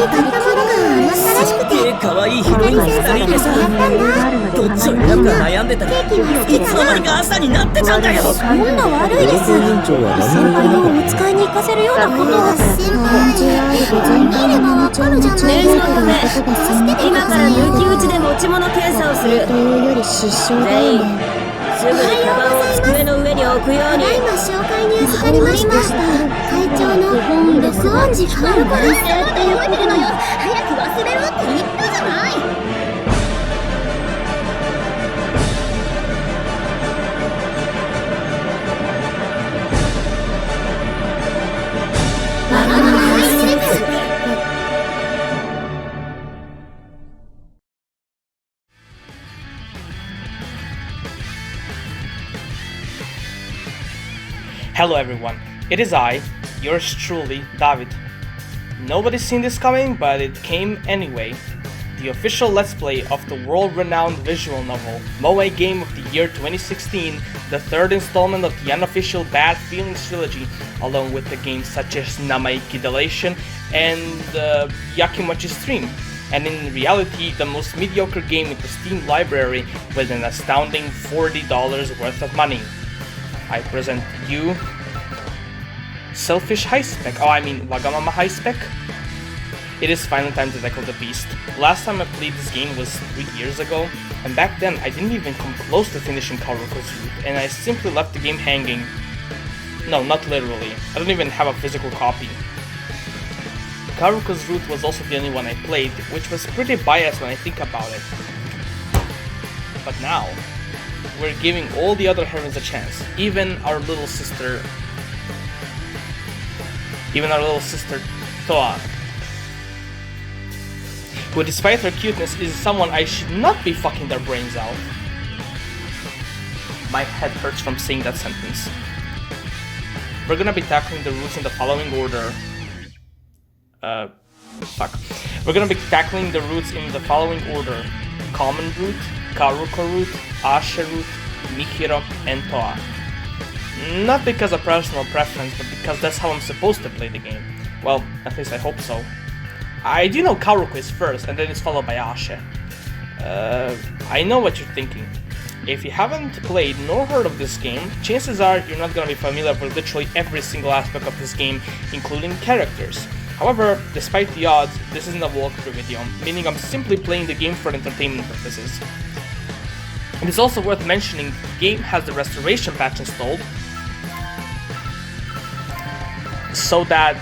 買ったものが余ったらしくて、可愛いヒロインが2人いてさ、どっちを選ぶか悩んでたら、いつの間にか朝になってたんだよ。そんな悪いです。先輩をお使いに行かせるようなことは。先輩、見ればわかるじゃないですか。今から抜き打ちで持ち物検査をする。全員すぐにカバンを机の上に置くように。今紹介に預かりました。会長の録音時間あるからって覚えてるのよ。早く忘れろって言ったじゃない。Hello everyone, it is I, yours truly, David. Nobody's seen this coming, but it came anyway. The official Let's Play of the world-renowned visual novel, Moe Game of the Year 2016, the third installment of the unofficial Bad Feelings trilogy, along with the games such as Namaiki Delation and Yakimochi Stream, and in reality the most mediocre game in the Steam library with an astounding $40 worth of money. I present you Selfish High Spec. Wagamama High Spec. It is finally time to tackle the beast. Last time I played this game was 3 years ago, and back then I didn't even come close to finishing Karuko's route, and I simply left the game hanging. No, not literally. I don't even have a physical copy. Karuko's route was also the only one I played, which was pretty biased when I think about it. But now, we're giving all the other heroines a chance, even our little sister Toa, who despite her cuteness is someone I should not be fucking their brains out. My head hurts from saying that sentence. We're gonna be tackling the routes in the following order. We're gonna be tackling the routes in the following order: Common Route, Karuko Route, Ashe Route, Mihiro, and Toa. Not because of personal preference, but because that's how I'm supposed to play the game. Well, at least I hope so. I do know Karuko is first, and then it's followed by Ashe. I know what you're thinking. If you haven't played nor heard of this game, chances are you're not gonna be familiar with literally every single aspect of this game, including characters. However, despite the odds, this isn't a walkthrough video, meaning I'm simply playing the game for entertainment purposes. It is also worth mentioning the game has the restoration patch installed, so that,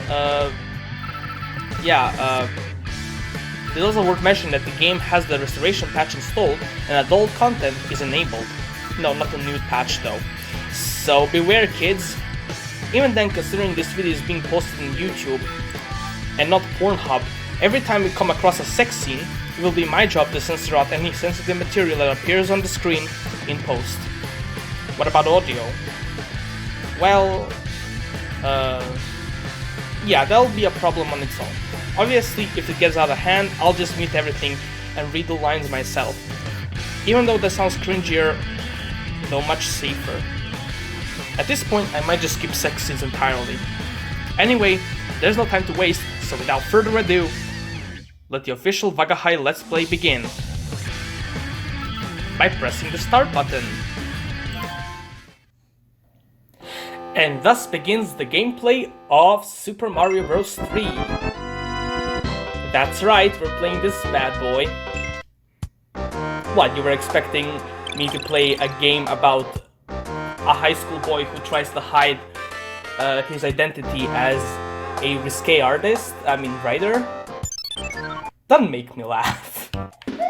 it is also worth mentioning that the game has the restoration patch installed and adult content is enabled. No, not a new patch though. So beware kids. Even then, considering this video is being posted on YouTube and not Pornhub, every time we come across a sex scene, it will be my job to censor out any sensitive material that appears on the screen in post. What about audio? Well, yeah, that'll be a problem on its own. Obviously, if it gets out of hand, I'll just mute everything and read the lines myself. Even though that sounds cringier, though much safer. At this point, I might just skip sex scenes entirely. Anyway, there's no time to waste, so without further ado, let the official Vagahai Let's Play begin by pressing the start button. And thus begins the gameplay of Super Mario Bros. 3. That's right, we're playing this bad boy. What, you were expecting me to play a game about a high school boy who tries to hide his identity as a risque writer? Doesn't make me laugh.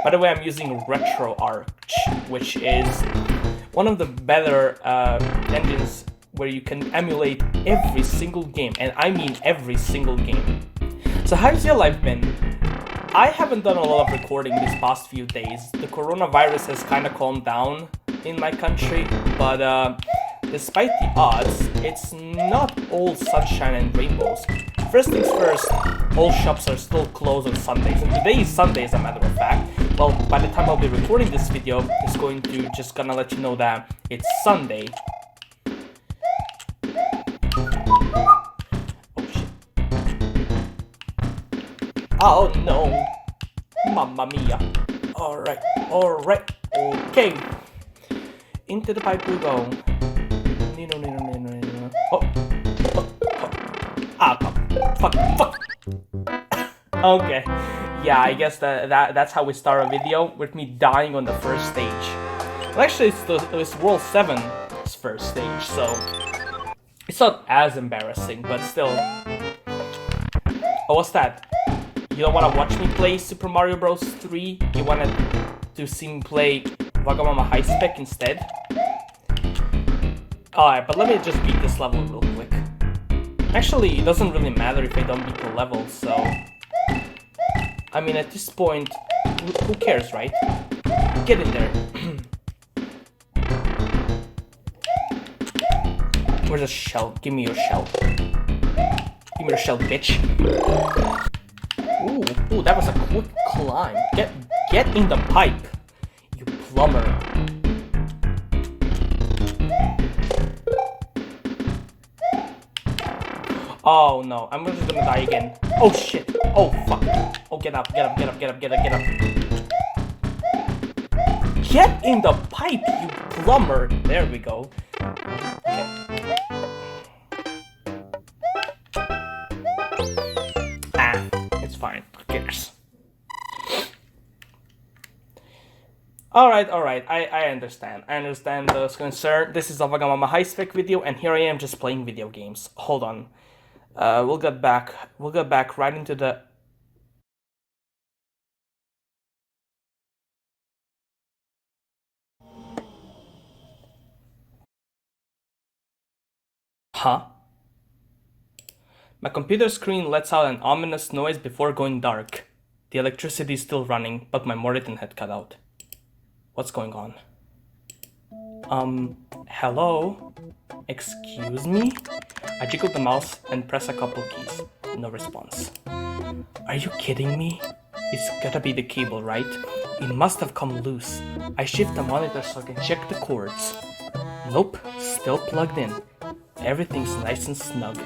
By the way, I'm using RetroArch, which is one of the better engines where you can emulate every single game, and I mean every single game. So how's your life been? I haven't done a lot of recording these past few days. The coronavirus has kinda calmed down in my country, but despite the odds, it's not all sunshine and rainbows. First things first, all shops are still closed on Sundays, and today is Sunday as a matter of fact. Well, by the time I'll be recording this video, it's gonna let you know that it's Sunday. Oh no. Mamma mia. Alright, alright, okay. Into the pipe we go. Oh. Ah, fuck. Okay. Yeah, I guess that's how we start a video, with me dying on the first stage. Well, actually, it's World 7's first stage, so it's not as embarrassing, but still. Oh, what's that? You don't want to watch me play Super Mario Bros. 3? You wanted to see me play Wagamama High Spec instead? Alright, but let me just beat this level real quick. Actually, it doesn't really matter if I don't beat the level, so... I mean, at this point, who cares, right? Get in there. Where's the shell? Give me your shell. Give me your shell, bitch. Ooh, that was a quick climb. Get in the pipe, you plumber. Oh no, I'm just gonna die again. Oh shit. Oh fuck. Oh, get up. Get in the pipe, you plumber. There we go. Okay. Ah, it's fine. Who cares? Alright, I understand. I understand the concern. This is a Wagamama High Spec video, and here I am just playing video games. Hold on. We'll get back right into the... Huh? My computer screen lets out an ominous noise before going dark. The electricity is still running, but my monitor had cut out. What's going on? Hello? Excuse me? I jiggled the mouse and pressed a couple keys. No response. Are you kidding me? It's gotta be the cable, right? It must have come loose. I shift the monitor so I can check the cords. Nope, still plugged in. Everything's nice and snug.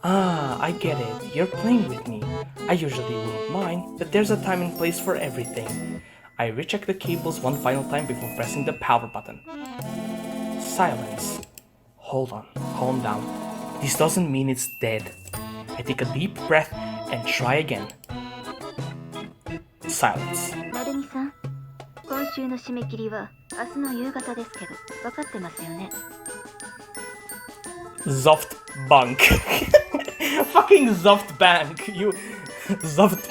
Ah, I get it. You're playing with me. I usually wouldn't mind, but there's a time and place for everything. I recheck the cables one final time before pressing the power button. Silence. Hold on, calm down. This doesn't mean it's dead. I take a deep breath and try again. Silence. なるみさん、今週の締め切りは明日の夕方ですけど、分かってますよね。 Zoft Bank. Fucking Zoft Bank. You... Zoft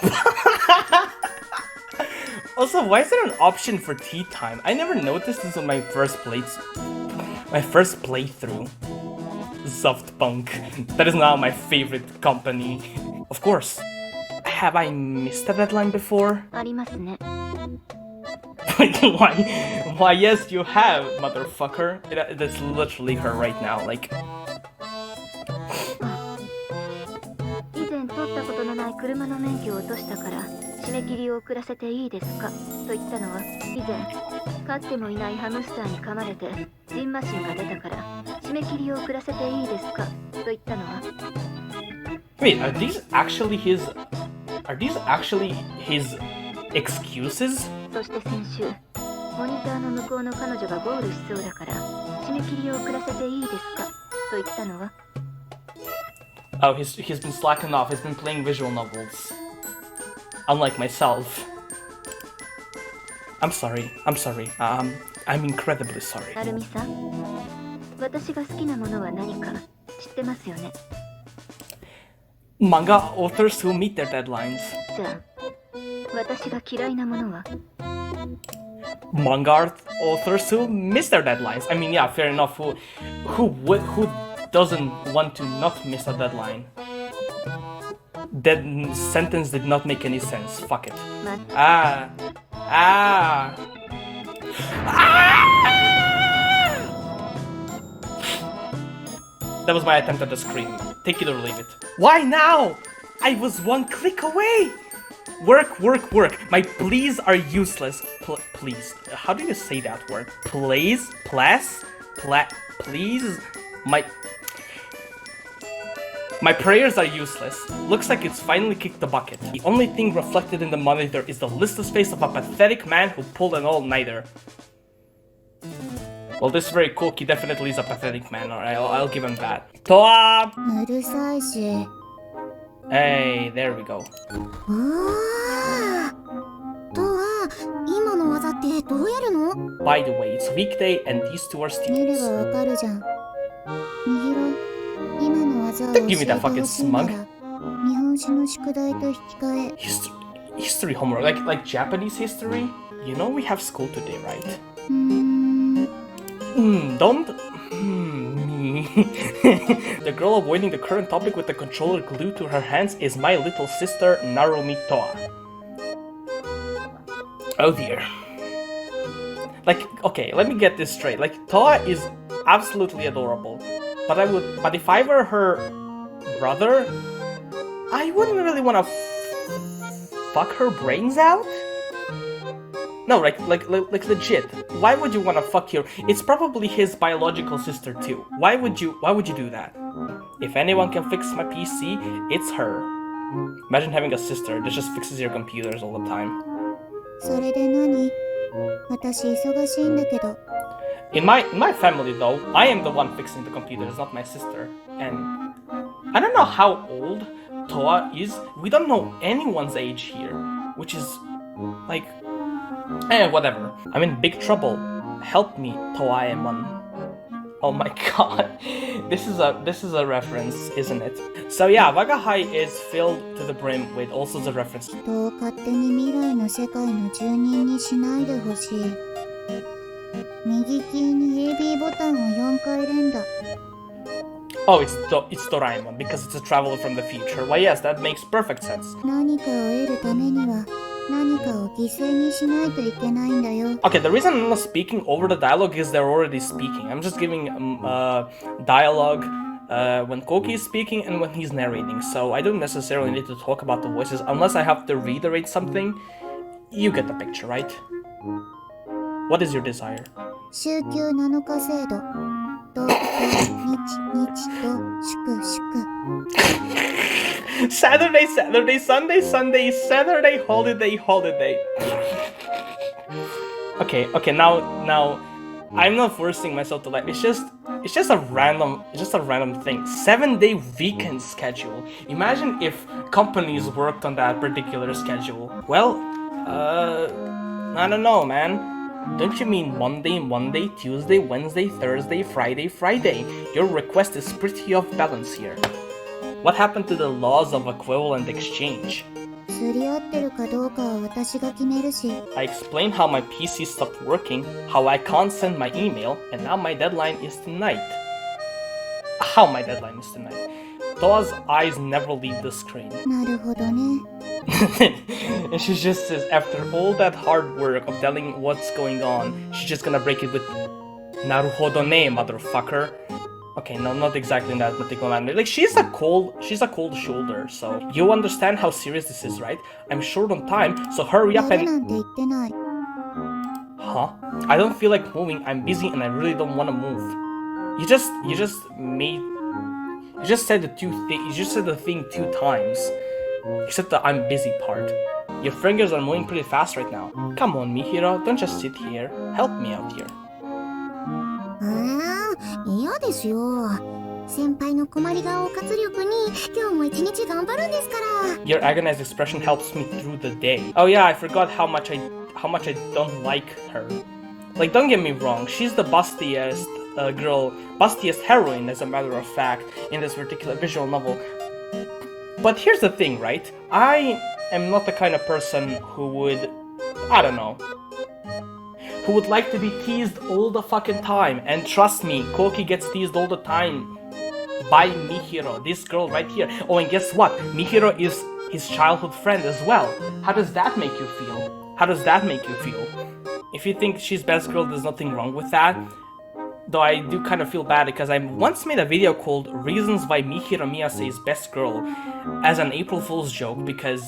Also, why is there an option for tea time? I never noticed this on my first playthrough. Zoft Bank. That is now my favorite company. Of course. Have I missed a deadline before? ありますね。 Why, yes, you have, motherfucker. That's literally her right now, like... 以前取ったことのない車の免許を落としたから締め切りを遅らせていいですかと言ったのは以前飼ってもいないハムスターに噛まれてジンマシンが出たから締め切りを遅らせていいですかと言ったのは Wait, are these actually his excuses? そして先週モニターの向こうの彼女がゴールしそうだから締め切りを遅らせていいですかと言ったのは Oh, he's been slacking off. He's been playing visual novels. Unlike myself. I'm sorry. I'm incredibly sorry. なるみさん、私が好きなものは何か知ってますよね。 Manga authors who meet their deadlines. じゃあ、私が嫌いなものは Manga authors who miss their deadlines. I mean, yeah, fair enough. Who doesn't want to not miss a deadline? That sentence did not make any sense. Fuck it. Ah. That was my attempt at a scream. Take it or leave it. Why now? I was one click away. Work. My pleas are useless. Please. How do you say that word? Please? Please? My... My prayers are useless. Looks like it's finally kicked the bucket. The only thing reflected in the monitor is the listless face of a pathetic man who pulled an all-nighter. Well, this is very cool. He definitely is a pathetic man. Alright, I'll give him that. Toa! うるさいし。 Hey, there we go. ああ。とは今の技ってどうやるの？ By the way, it's weekday and these two are 見れ students. ばわかるじゃん。みひろ、今の技を教 Don't え give me て that ほ fucking しいな smug. ら、日本史の宿題と引き換え。 History homework, like Japanese history? You know we have school today, right? don't... me. The girl avoiding the current topic with the controller glued to her hands is my little sister, Narumi Toa. Oh dear. Like, okay, let me get this straight. Like, Toa is absolutely adorable. But if I were her brother, I wouldn't really want to fuck her brains out? No, like legit. Why would you want to fuck your... It's probably his biological sister too. Why would you do that? If anyone can fix my PC, it's her. Imagine having a sister that just fixes your computers all the time. それで何？私忙しいんだけど。 In my family though, I am the one fixing the computers, not my sister. And I don't know how old Toa is. We don't know anyone's age here, which is like, whatever. I'm in big trouble. Help me, Toaemon. Oh my god, this is a reference, isn't it? So yeah, Wagahai is filled to the brim with all sorts of references. 人を勝手に未来の世界の住人にしないでほしい。右キーに AB ボタンを4回連打。 Oh, it's Doraemon because it's a traveler from the future. Why, yes, that makes perfect sense. 何かを得るためには何かを犠牲にしないといけないんだよ。 Okay, the reason I'm not speaking over the dialogue is they're already speaking. I'm just giving dialogue when Koki is speaking and when he's narrating. So I don't necessarily need to talk about the voices unless I have to reiterate something. You get the picture, right? What is your desire? 週休7日制度。土日と祝。 Saturday, Sunday, Saturday, holiday. Okay, now I'm not forcing myself to like. It's just a random thing. 7-day weekend schedule. Imagine if companies worked on that particular schedule. Well, I don't know, man. Don't you mean Monday, Tuesday, Wednesday, Thursday, Friday? Your request is pretty off balance here. What happened to the laws of equivalent exchange? 釣り合ってるかどうかは私が決めるし。 I explained how my PC stopped working, how I can't send my email, and now my deadline is tonight. How my deadline is tonight. Toa's eyes never leave the screen. なるほどね。 And she just says, after all that hard work of telling what's going on, she's just gonna break it with Naruhodo ne, motherfucker. Okay, no, not exactly in that particular manner. Like, she's a cold shoulder, so you understand how serious this is, right? I'm short on time, so hurry up やる and... なんて言ってない。 Huh? I don't feel like moving, I'm busy and I really don't want to move. You just said the thing 2 times. Except the I'm busy part. Your fingers are moving pretty fast right now. Come on, Mihiro, don't just sit here. Help me out here. 嫌ですよ。先輩の困り顔を活力に今日も一日頑張るんですから。 Your agonized expression helps me through the day. Oh yeah, I forgot how much I don't like her. Like, don't get me wrong, she's the bustiest bustiest heroine, as a matter of fact, in this particular visual novel. But here's the thing, right? I am not the kind of person who would, I don't know, who would like to be teased all the fucking time. And trust me, Koki gets teased all the time by Mihiro, this girl right here. Oh, and guess what? Mihiro is his childhood friend as well. How does that make you feel? If you think she's best girl, there's nothing wrong with that. Though I do kind of feel bad because I once made a video called Reasons Why Mihiro Miyase is Best Girl as an April Fool's joke because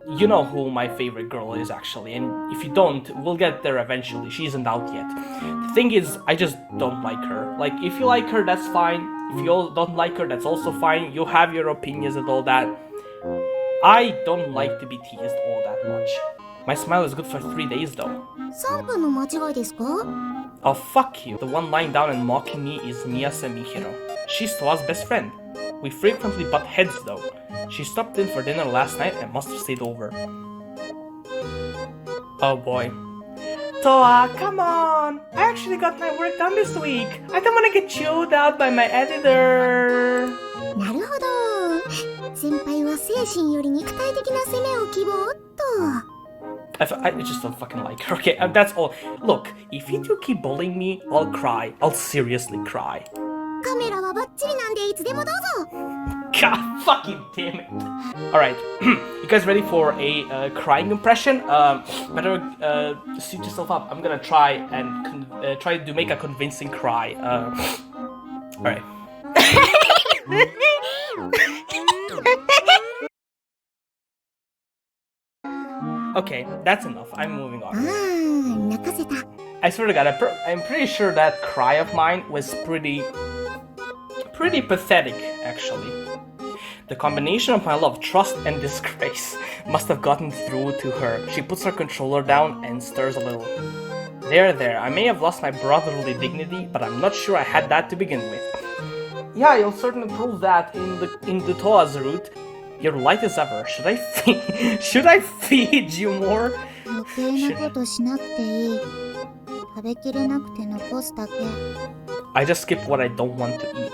you know who my favorite girl is actually, and if you don't, we'll get there eventually. She isn't out yet. The thing is, I just don't like her. Like, if you like her, that's fine. If you all don't like her, that's also fine. You have your opinions and all that. I don't like to be teased all that much. My smile is good for 3 days though. 3分の間違いですか? Oh, fuck you. The one lying down and mocking me is Miyase Mihiro. She's Toa's best friend. We frequently butt heads though. She stopped in for dinner last night and must have stayed over. Oh boy. Toa, come on! I actually got my work done this week. I don't want to get chewed out by my editor. なるほど。先輩は精神より肉体的な攻めを希望っと。I just don't fucking like her. Okay, that's all. Look, if you do keep bullying me, I'll cry. I'll seriously cry. カメラはバッチリなんでいつでもどうぞ。God fucking damn it. Alright, you guys ready for a crying impression? Better suit yourself up. I'm gonna try and try to make a convincing cry. Alright. Okay, that's enough. I'm moving on. 泣かせた。 I swear to God, I'm pretty sure that cry of mine was pretty pathetic, actually. The combination of my love, trust, and disgrace must have gotten through to her. She puts her controller down and stirs a little. There, I may have lost my brotherly dignity, but I'm not sure I had that to begin with. Yeah, you'll certainly prove that in the Toa's route. You're light as ever. Should I feed you more? 余計なことしなくていい。食べきれなくて残すだけ。 I just skip what I don't want to eat.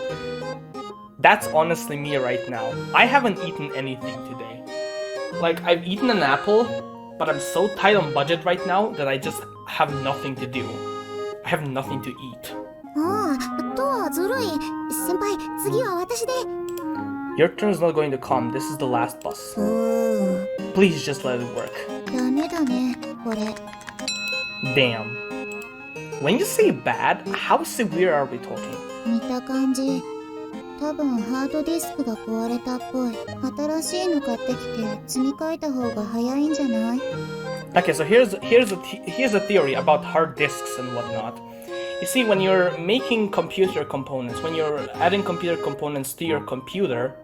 That's honestly me right now. I haven't eaten anything today. Like, I've eaten an apple, but I'm so tight on budget right now that I just have nothing to do. I have nothing to eat. ああ、とはずるい。先輩、次は私で。 Your turn's not going to come. This is the last bus. うー。 Please just let it work. ダメだね、これ。 Damn. When you say bad, how severe are we talking? 見た感じ。多分ハードディスクが壊れたっぽい。新しいの買ってきて積み替えた方が早いんじゃない？ Okay, so here's a theory about hard disks and whatnot. You see, when you're making computer components, when you're adding computer components to your computer,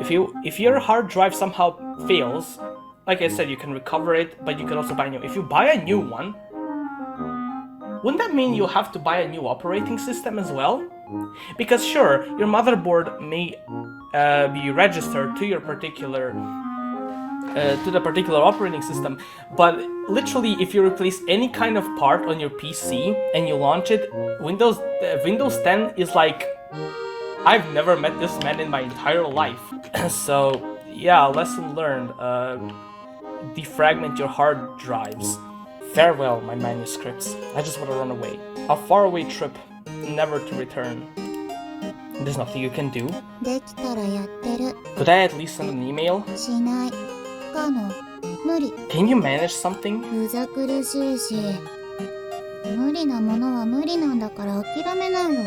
if your hard drive somehow fails, like I said, you can recover it, but you can also buy a new. If you buy a new one, wouldn't that mean you have to buy a new operating system as well? Because sure, your motherboard may be registered to your particular to the particular operating system, but literally, if you replace any kind of part on your PC and you launch it, Windows 10 is like, I've never met this man in my entire life. So yeah, lesson learned. Defragment your hard drives. Farewell, my manuscripts. I just want to run away. A faraway trip, never to return. There's nothing you can do. できたらやってる。 Could I at least send an email? しない。不可能。無理。 Can you manage something? うざ苦しいし。無理なものは無理なんだから諦めないよ。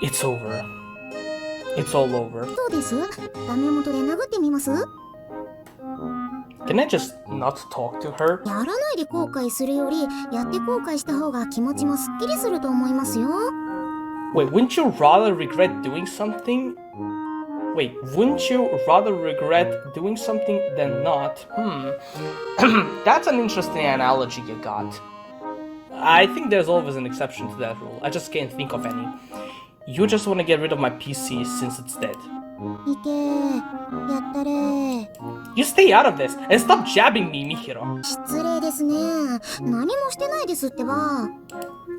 It's over. It's all over. そうです。ダメ元で殴ってみます？ Can I just not talk to her? やらないで後悔するより、やって後悔した方が気持ちもすっきりすると思いますよ。 Wait, wouldn't you rather regret doing something? Wait, wouldn't you rather regret doing something than not? That's an interesting analogy you got. I think there's always an exception to that rule. I just can't think of any. You just want to get rid of my PC since it's dead. いけー。やったれー。 You stay out of this and stop jabbing me, Mihiro. 失礼ですね。何もしてないですってば。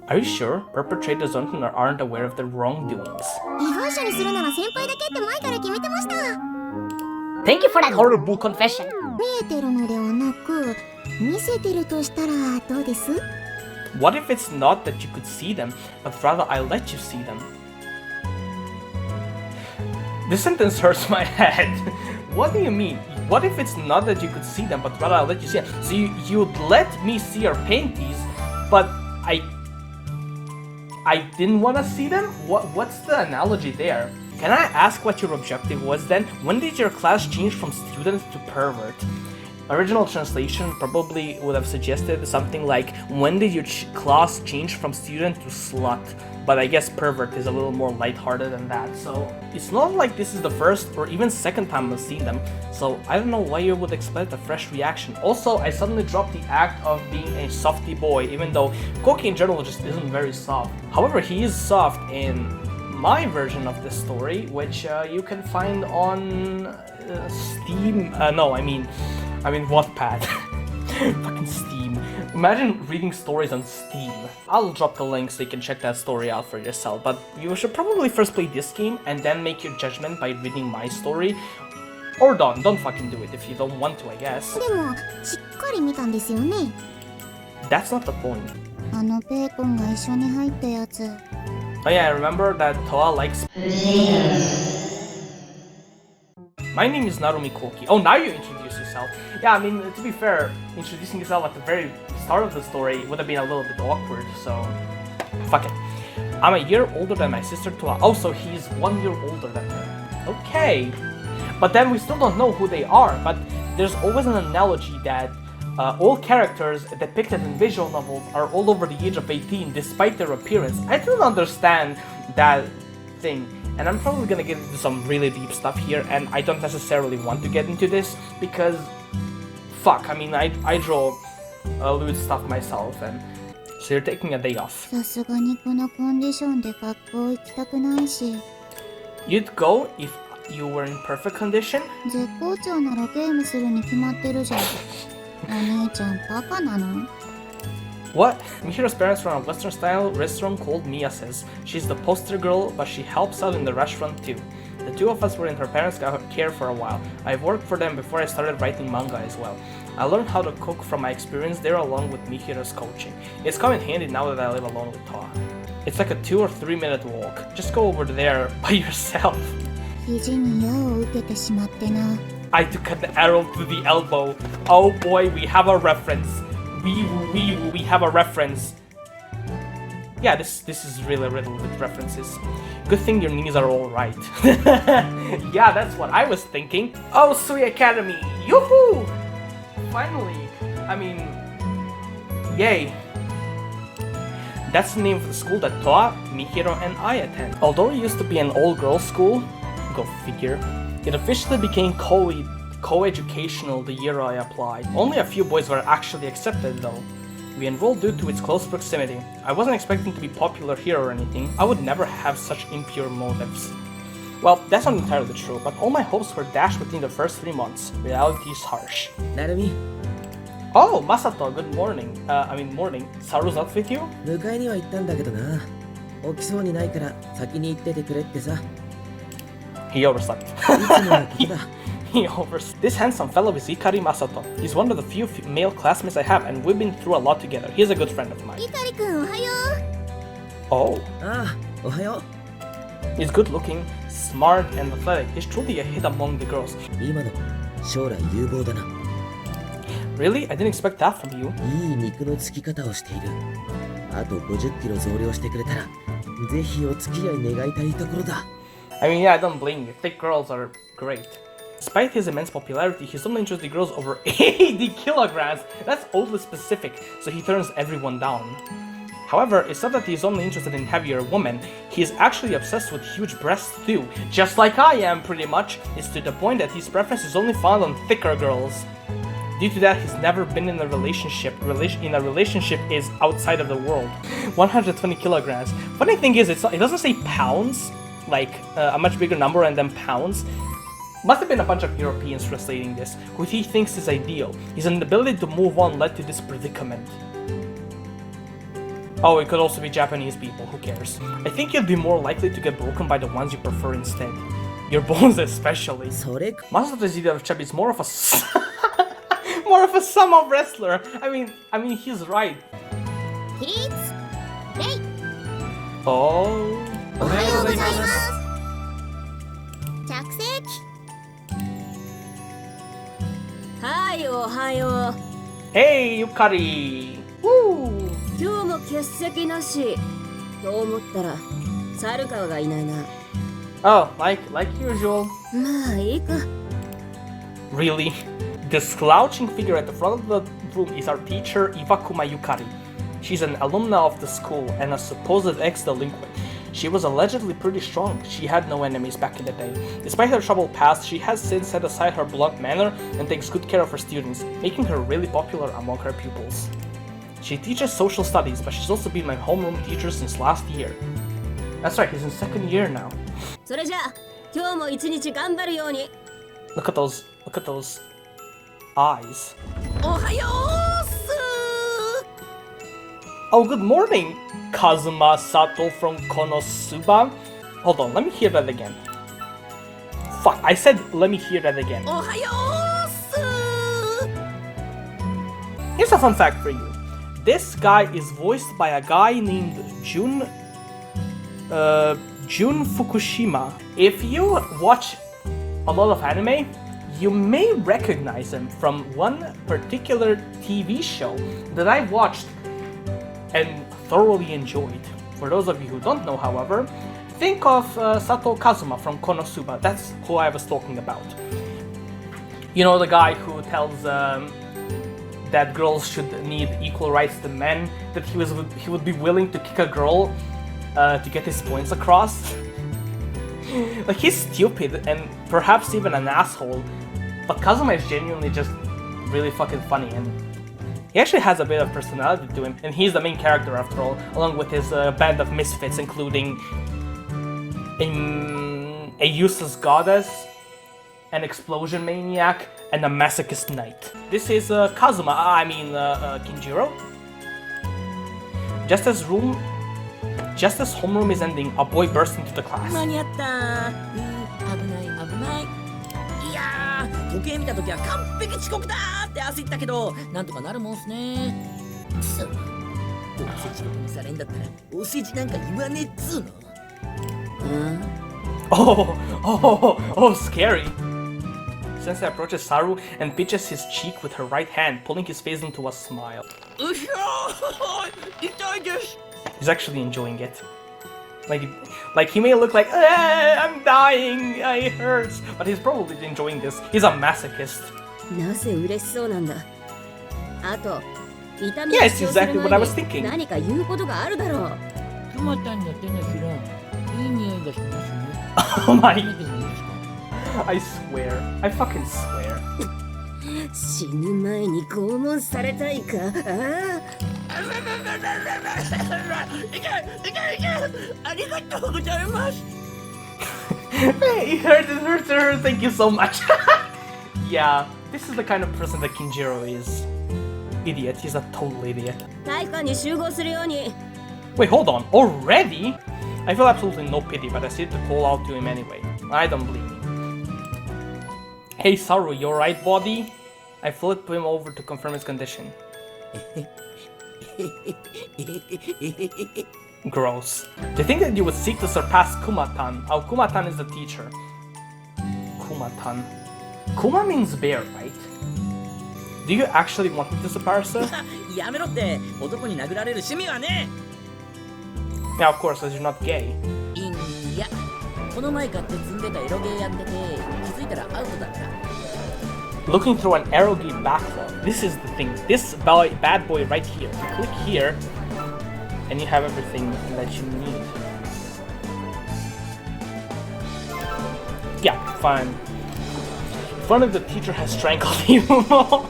Are you sure perpetrators aren't aware of their wrongdoings? 被害者にするなら先輩だけって前から決めてました。 Thank you for that horrible confession. 見えてるのではなく、見せてるとしたらどうです？ What if it's not that you could see them, but rather I let you see them? This sentence hurts my head. What do you mean? What if it's not that you could see them, but rather I let you see them? So you'd let me see your panties, but I didn't want to see them? What's the analogy there? Can I ask what your objective was then? When did your class change from student to pervert? Original translation probably would have suggested something like, when did your class change from student to slut? But I guess pervert is a little more lighthearted than that, so it's not like this is the first or even second time I've seen them, so I don't know why you would expect a fresh reaction. Also, I suddenly dropped the act of being a softy boy, even though Koki in general just isn't very soft. However, he is soft in my version of this story, which you can find on Steam. I mean Wattpad. Fucking Steam. Imagine reading stories on Steam. I'll drop the link so you can check that story out for yourself, but you should probably first play this game and then make your judgment by reading my story. Or don't fucking do it if you don't want to, I guess. でもしっかり見たんですよね。 That's not the point. あのベーコンが一緒に入ったやつ。 Oh yeah, I remember that Toa likes... My name is Narumi Koki. Oh, now you introduce yourself. Yeah, I mean, to be fair, introducing yourself at the very start of the story would have been a little bit awkward, so... Fuck it. I'm a year older than my sister Toa. Oh, so he's 1 year older than her. Okay. But then we still don't know who they are, but there's always an analogy that all characters depicted in visual novels are all over the age of 18 despite their appearance. I don't understand that thing, and I'm probably gonna get into some really deep stuff here, and I don't necessarily want to get into this because fuck, I mean, I draw lewd stuff myself, and so you're taking a day off. さすがにこのコンディションで学校行きたくないし。 You'd go if you were in perfect condition? 絶好調ならゲームするに決まってるじゃん。お兄ちゃんバカなの？ What? Mihiro's parents run a Western-style restaurant called Miyase's. She's the poster girl, but she helps out in the restaurant too. The two of us were in her parents' care for a while. I've worked for them before I started writing manga as well. I learned how to cook from my experience there along with Mihiro's coaching. It's come in handy now that I live alone with Toa. It's like a 2 or 3 minute walk. Just go over there by yourself. 肘に矢を受けてしまってな。 I took an arrow to the elbow. Oh boy, we have a reference. We have a reference. Yeah, this is really riddled with references. Good thing your knees are all right. Yeah, that's what I was thinking. Oh, Sui Academy! Yoo-hoo! Finally! I mean, yay. That's the name of the school that Toa, Mihiro, and I attend. Although it used to be an all-girls school, go figure, it officially became co-educational the year I applied. Only a few boys were actually accepted though. We enrolled due to its close proximity. I wasn't expecting to be popular here or anything. I would never have such impure motives. Well, that's not entirely true, but all my hopes were dashed within the first 3 months. Reality is harsh. Narumi, Oh, Masato, good morning. Morning. Saru's not with you? 迎えには行ったんだけどな。起きそうにないから先に行っててくれってさ。 He overslept. いつものことだ。This handsome fellow is Ikari Masato. He's one of the few male classmates I have, and we've been through a lot together. He's a good friend of mine. イカリくんおはよ Oh, ああ、おはよ he's good looking, smart, and athletic. He's truly a hit among the girls. う。今の将来有望だな。 Really? I didn't expect that from you. いい肉のつき方をしている。あと50キロ増量してくれたら、ぜひお付き合い願いたいところだ。I mean, yeah, I don't blame you. Thick girls are great. Despite his immense popularity, he's only interested in girls over 80 kilograms. That's oddly specific, so he turns everyone down. However, it's not that he's only interested in heavier women. He's actually obsessed with huge breasts too, just like I am pretty much. It's to the point that his preference is only found on thicker girls. Due to that, he's never been in a relationship. Relationship is outside of the world. 120 kilograms. Funny thing is, it doesn't say pounds, like a much bigger number and then pounds. Must have been a bunch of Europeans translating this, who he thinks is ideal. His inability to move on led to this predicament. Oh, it could also be Japanese people, who cares? I think you'd be more likely to get broken by the ones you prefer instead. Your bones especially. それ Masato Zidovchab is more of a more of a sumo wrestler. I mean he's right. う。起立レイ Oh. おはようございます着席はいおはよ Hey, Yukari. Woo. う。今日も欠席なしと思ったら猿川がいないな。Oh, like usual. まあいいか。 Really? The slouching figure at the front of the room is our teacher, Iwakuma Yukari. She's an alumna of the school and a supposed ex-delinquent. She was allegedly pretty strong. She had no enemies back in the day. Despite her troubled past, she has since set aside her blunt manner and takes good care of her students, making her really popular among her pupils. She teaches social studies, but she's also been my homeroom teacher since last year. That's right, he's in second year now. それじゃあ今日も一日頑張るように。 Look at those eyes. おはようす。 Oh, good morning, Kazuma Sato from Konosuba. Hold on, let me hear that again. Fuck, I said let me hear that again. おはようす。 Here's a fun fact for you. This guy is voiced by a guy named Jun Fukushima. If you watch a lot of anime, you may recognize him from one particular TV show that I watched and thoroughly enjoyed. For those of you who don't know, however, think of Sato Kazuma from Konosuba. That's who I was talking about. You know, the guy who tells that girls should need equal rights to men, that he would be willing to kick a girl to get his points across. Like, he's stupid and perhaps even an asshole, but Kazuma is genuinely just really fucking funny, and he actually has a bit of personality to him, and he's the main character after all, along with his band of misfits, including a useless goddess, an explosion maniac, and a masochist knight. This is Kinjiro. Just as homeroom is ending, a boy bursts into the class. 間に合った。危ない危ない。いやー、時計見た時は完璧遅刻だーって焦ったけど、なんとかなるもんすね。くそ。どうせ遅刻にされんだったら、お世辞なんか言わねえっつーの。Oh, scary. Sensei approaches Saru and pinches his cheek with her right hand, pulling his face into a smile. うひょー、痛いです。 He's actually enjoying it. Like he may look like, I'm dying, it hurts, but he's probably enjoying this. He's a masochist. なぜ嬉しそうなんだ。あと、痛み Yes, exactly what I was thinking. 何か言うことがあるだろう。クマタンの手のひら、いい匂いがしますね。 Oh my. I swear. I fucking swear. 死ぬ前に拷問されたいか。ああ。 ありがとうございます。 It hurts, thank you so much. Yeah, this is the kind of person that Kinjiro is. Idiot, he's a total idiot. 体育館に集合するように。 Wait, hold on, already? I feel absolutely no pity, but I decided to call out to him anyway. I don't blame him. Hey Saru, you alright, buddy? I flipped him over to confirm his condition. Gross. To think that you would seek to surpass Kumatan. Oh, Kumatan is the teacher. Kumatan. Kuma means bear, right? Do you actually want me to surpass her? やめろって、男に殴られる趣味はね。 Yeah, of course, as you're not gay. いいんや。この前買って積んでたエロゲーやってて、気づいたらアウトだった。 Looking through an eroge backlog. This is the thing. This bad boy right here. You click here, and you have everything that you need. Yeah, fine. If only the teacher has strangled you more.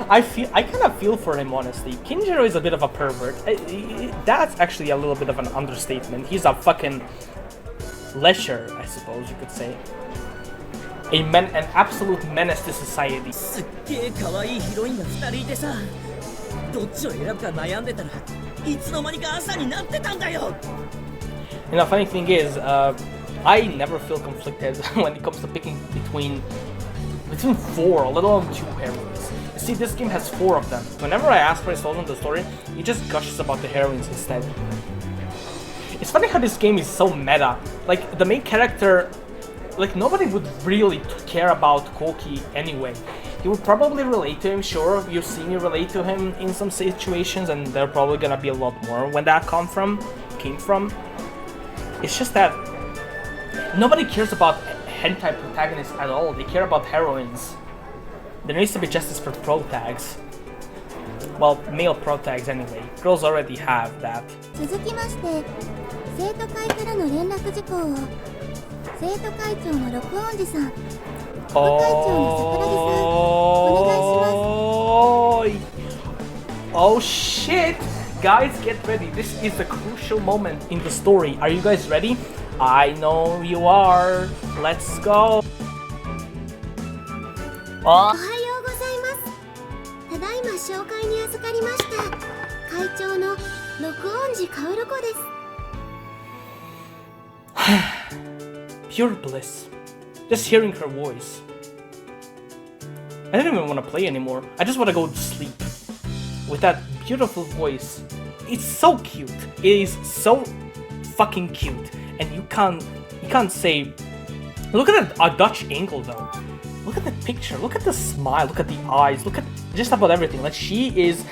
I kind of feel for him, honestly. Kinjiro is a bit of a pervert. That's actually a little bit of an understatement. He's a fucking lecher, I suppose you could say. An absolute menace to society. すっげえ可愛いヒロインが2人いてさ、どっちを選ぶか悩んでたらいつの間にか朝になってたんだよ。 And the funny thing is, I never feel conflicted when it comes to picking between 4, let alone 2 heroines. You see, this game has 4 of them. Whenever I ask for installment of the story, he just gushes about the heroines instead. It's funny how this game is so meta. Like, the main character, like, nobody would really care about Koki anyway. You would probably relate to him, sure, you've seen me relate to him in some situations, and there are probably gonna be a lot more when that came from. It's just that Nobody cares about hentai protagonists at all. They care about heroines. There needs to be justice for pro tags. Well, male pro tags anyway. Girls already have that. 続きまして、生徒会からの連絡事項を生徒会長の録音時さん、副会長の桜木さん、お願いします。 Oh shit! Guys, get ready. This is a crucial moment in the story. Are you guys ready? I know you are. Let's go. おはようございます。ただいま紹介に預かりました会長の録音時薫子です。Pure bliss. Just hearing her voice. I don't even want to play anymore. I just want to go to sleep. With that beautiful voice. It's so cute. It is so fucking cute. And you can't say... Look at a Dutch angle though. Look at the picture. Look at the smile. Look at the eyes. Look at just about everything. Like, she is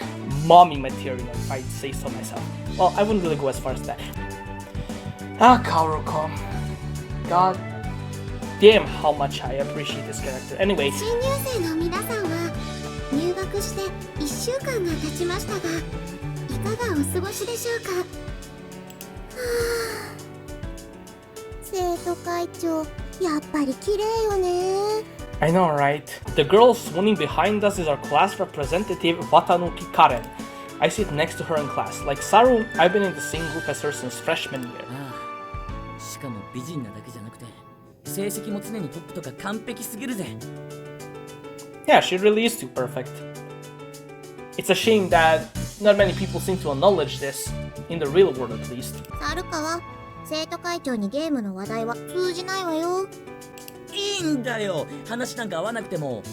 mommy material, if I'd say so myself. Well, I wouldn't really go as far as that. Ah, Kaoruko. God damn how much I appreciate this character. Anyway. 新入生の皆さんは入学して1週間が経ちましたが、いかがお過ごしでしょうか。生徒会長、やっぱり綺麗よね。I know, right? The girl swooning behind us is our class representative, Watanuki Karen. I sit next to her in class. Like Saru, I've been in the same group as her since freshman year. しかも美人なだけじゃなくて、成績も常にトップとか完璧すぎるぜ。Yeah, she really is too perfect. It's a shame that not many people seem to acknowledge this, in the real world at least. サルカは生徒会長にゲームの話題は通じないわよ。いいんだよ、話なんか合わなくても。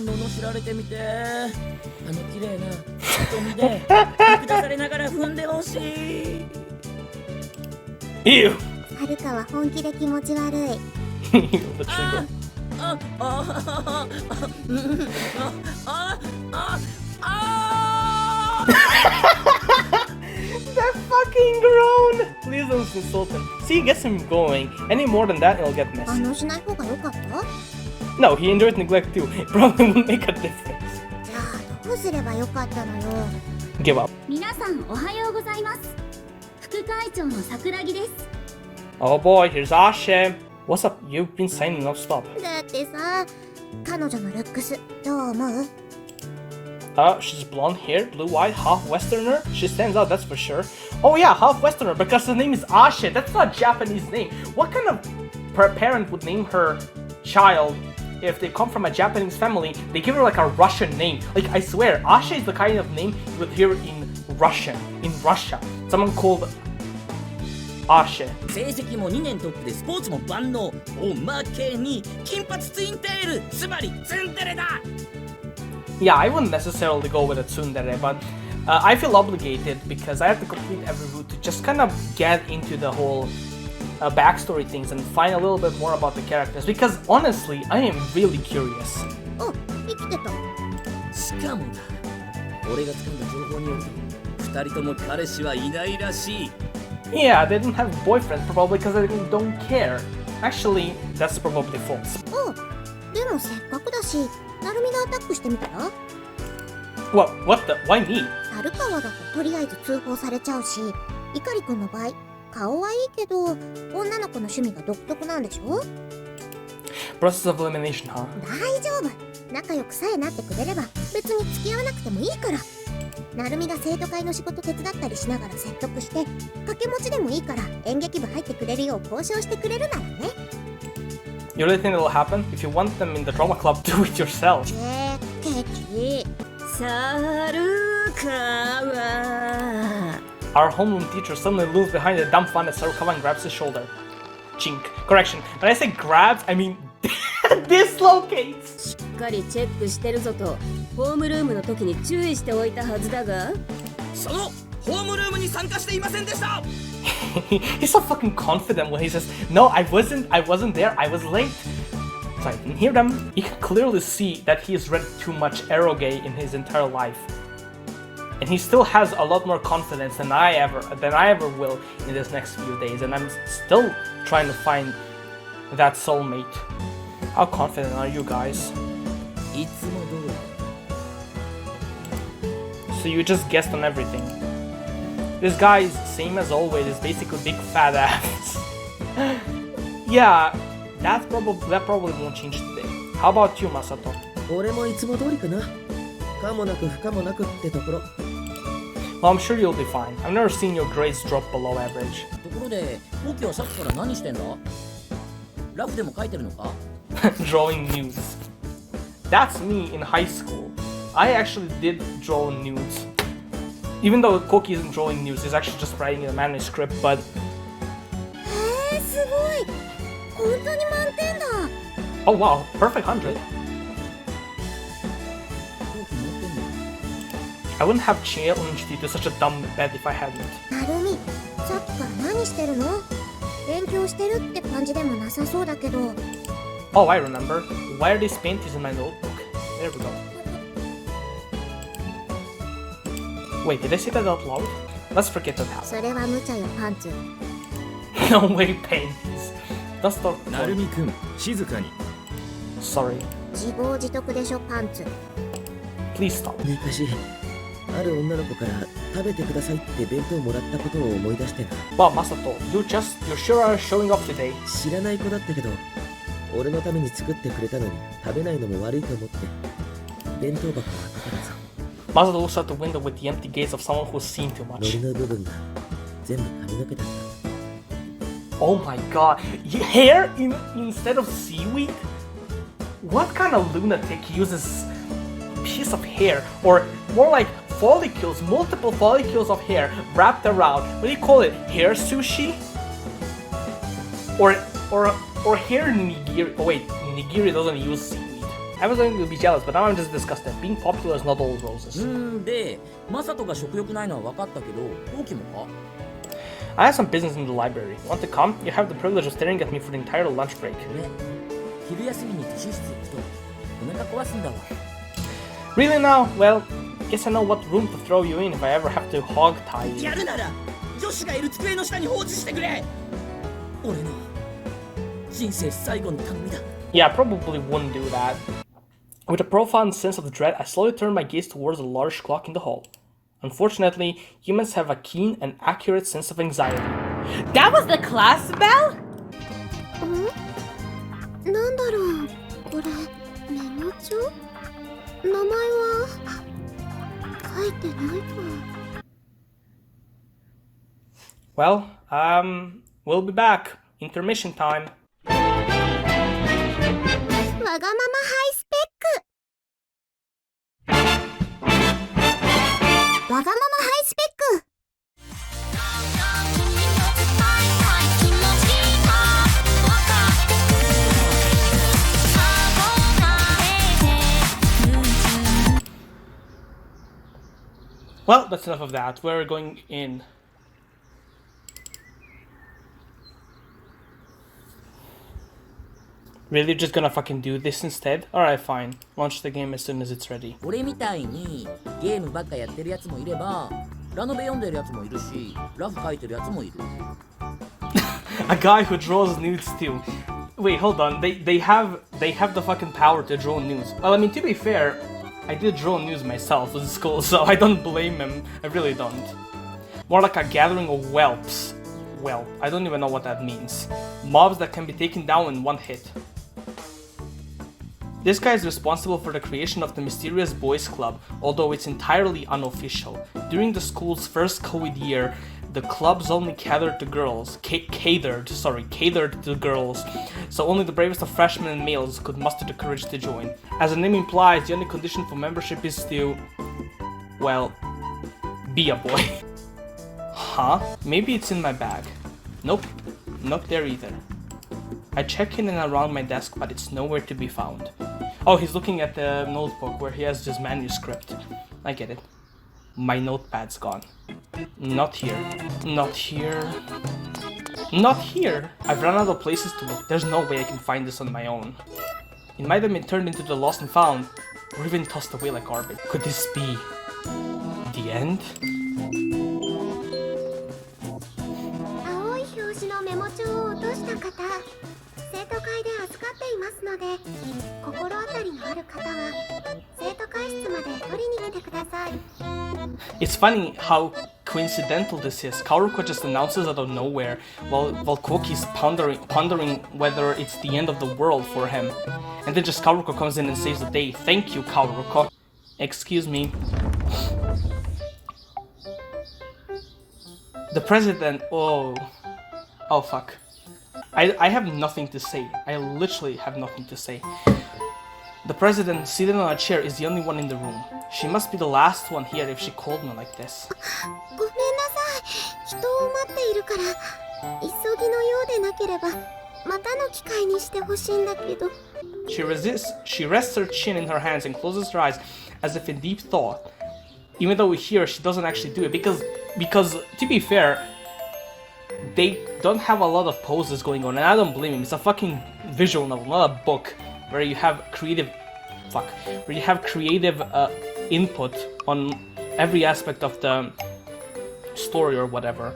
罵られてみて。綺麗な瞳で下されながら踏んでほしい。Ew! サルカは本気で気持ち悪い。The trigger. That fucking groan! Please don't insult him. See, gets him going. Any more than that, it'll get messy. しない方が良かった？ No, he enjoyed neglect too. It probably won't make a difference. じゃあどうすればよかったのよ。Give up. 皆さんおはようございます。副会長の桜木です。Oh boy, here's Ashe. What's up? You've been signing non-stop. だってさ、彼女のルックスどう思う？She's blonde hair, blue eyed, half Westerner. She stands out, that's for sure. Oh yeah, half Westerner because her name is Ashe. That's not a Japanese name. What kind of parent would name her child if they come from a Japanese family? They give her like a Russian name. Like, I swear, Ashe is the kind of name you would hear in Russia. Someone called Ashe. 成績も2年トップでスポーツも万能。おまけに金髪ツインテール、つまりツンデレだ。Yeah, I wouldn't necessarily go with a tsundere, but I feel obligated because I have to complete every route to just kind of get into the whole backstory things and find a little bit more about the characters. Because honestly, I am really curious. お、生きてた。しかもだ、俺が掴んだ情報によると、2人とも彼氏はいないらしい。Yeah, they don't have boyfriends probably because they don't care. Actually, that's probably false. お、でもせっかくだし、ナルミがアタックしてみたら？ What the? Why me? サルカワだととりあえず通報されちゃうし、イカリ君の場合、顔はいいけど、女の子の趣味が独特なんでしょ？ Process of elimination, huh? 大丈夫。仲良くさえなってくれれば、別に付き合わなくてもいいから。ナルミが生徒会の仕事手伝ったりしながら説得して、掛け持ちでもいいから演劇部入ってくれるよう交渉してくれるならね。You really think it'll happen? If you want them in the drama club, do it yourself. ケチ。サルカワ。 Our homeroom teacher suddenly looms behind the dumbfounded Sarukawa and grabs his shoulder. Chink. Correction. When I say grabs, I mean dislocates. しっかりチェックしてるぞとホームルームの時に注意しておいたはずだが、そのホームルームに参加していませんでした。He's so fucking confident when he says, "No, I wasn't there. I was late." So I didn't hear them. You can clearly see that he's read too much eroge in his entire life. And he still has a lot more confidence than I ever will in this next few days, and I'm still trying to find that soulmate. How confident are you guys? いつも通り So you just guessed on everything. This guy is same as always, is basically big fat ass. Yeah, that probably won't change today. How about you, Masato? 俺もいつも通りかな。可もなく不可もなくってところ。 Well, I'm sure you'll be fine. I've never seen your grades drop below average. ところでコキはさっきから何してんだ？ラフでも書いてるのか？ Drawing nudes. That's me in high school. I actually did draw nudes. Even though Koki isn't drawing nudes, he's actually just writing a manuscript, but... すごい。本当に満点だ。 Oh wow, perfect 100. I wouldn't have challenged you to such a dumb bet if I hadn't. なるみ、さっきから何してるの？勉強してるって感じでもなさそうだけど。 Oh, I remember. Why are these paintings in my notebook? There we go. Wait, did I say that out loud? Let's forget that happened. それは無茶よ、パンツ。 No way, paintings. Let's start. なるみくん、静かに。 Sorry. 自業自得でしょ、パンツ。 Please stop. 昔ある女の子から食べてくださいって弁当をもらったことを思い出してな。 Wow, Masato, you sure are showing up today. 知らない子だったけど、俺のために作ってくれたのに食べないのも悪いと思って弁当箱を開けたらさ、 Masato looks out the window with the empty gaze of someone who's seen too 海 much. 苔の部分が全部髪の毛だった。 Oh my god. Hair instead of seaweed? What kind of lunatic uses piece of hair? Or more like follicles, multiple follicles of hair wrapped around. What do you call it? Hair sushi? Or hair nigiri? Oh wait, nigiri doesn't use seaweed. I was going to be jealous, but now I'm just disgusted. Being popular is not all roses. で、マサトが食欲ないのは分かったけど、コキもか？ I have some business in the library. Want to come? You have the privilege of staring at me for the entire lunch break. 俺、昼休みに図書室行くとお腹壊すんだわ。 Really now? Well, guess I know what room to throw you in if I ever have to hog tie you. やるなら女子がいる机の下に放置してくれ。俺の人生最後の頼みだ。 Yeah, I probably wouldn't do that. With a profound sense of dread, I slowly turned my gaze towards a large clock in the hall. Unfortunately, humans have a keen and accurate sense of anxiety. That was the class bell? なんだろう、これ、メモ帳？名前は書いてないか。 Well, we'll be back. Intermission time. わがままハイスペック。わがままハイスペック。 Well, that's enough of that. We're going in. Really, just gonna fucking do this instead? Alright, fine. Launch the game as soon as it's ready. 俺みたいにゲームばっかやってるやつもいれば、ラノベ読んでるやつもいるし、ラフ書いてるやつもいる。A guy who draws nudes too. Wait, hold on. They have the fucking power to draw nudes. Well, I mean, to be fair, I did draw nudes myself in school, so I don't blame him. I really don't. More like a gathering of whelps. Well, I don't even know what that means. Mobs that can be taken down in one hit. This guy is responsible for the creation of the mysterious boys club, although it's entirely unofficial. During the school's first COVID year, the clubs only catered to girls, catered to girls, so only the bravest of freshmen and males could muster the courage to join. As the name implies, the only condition for membership is to, well, be a boy. Huh? Maybe it's in my bag. Nope, not there either. I check in and around my desk, but it's nowhere to be found. Oh, he's looking at the notebook where he has his manuscript. I get it. My notepad's gone. Not here. Not here. Not here! I've run out of places to look. There's no way I can find this on my own. It might have been turned into the lost and found, or even tossed away like garbage. Could this be the end? 青い表紙のメモ帳を落とした方、生徒会で預かっていますので、心当たりのある方は生徒会室まで取りに来てください。 It's funny how coincidental this is. Kaoruko just announces out of nowhere while Koki's pondering whether it's the end of the world for him. And then just Kaoruko comes in and saves the day. Thank you, Kaoruko. Excuse me. The president... Oh fuck. I have nothing to say. I literally have nothing to say. The president, seated on a chair, is the only one in the room. She must be the last one here if she called me like this. ごめんなさい。人を待っているから、急ぎのようでなければ、またの機会にしてほしいんだけど。She rests her chin in her hands and closes her eyes as if in deep thought. Even though we hear she doesn't actually do it because to be fair, they don't have a lot of poses going on, and I don't blame him. It's a fucking visual novel, not a book where you have creative input on every aspect of the story or whatever.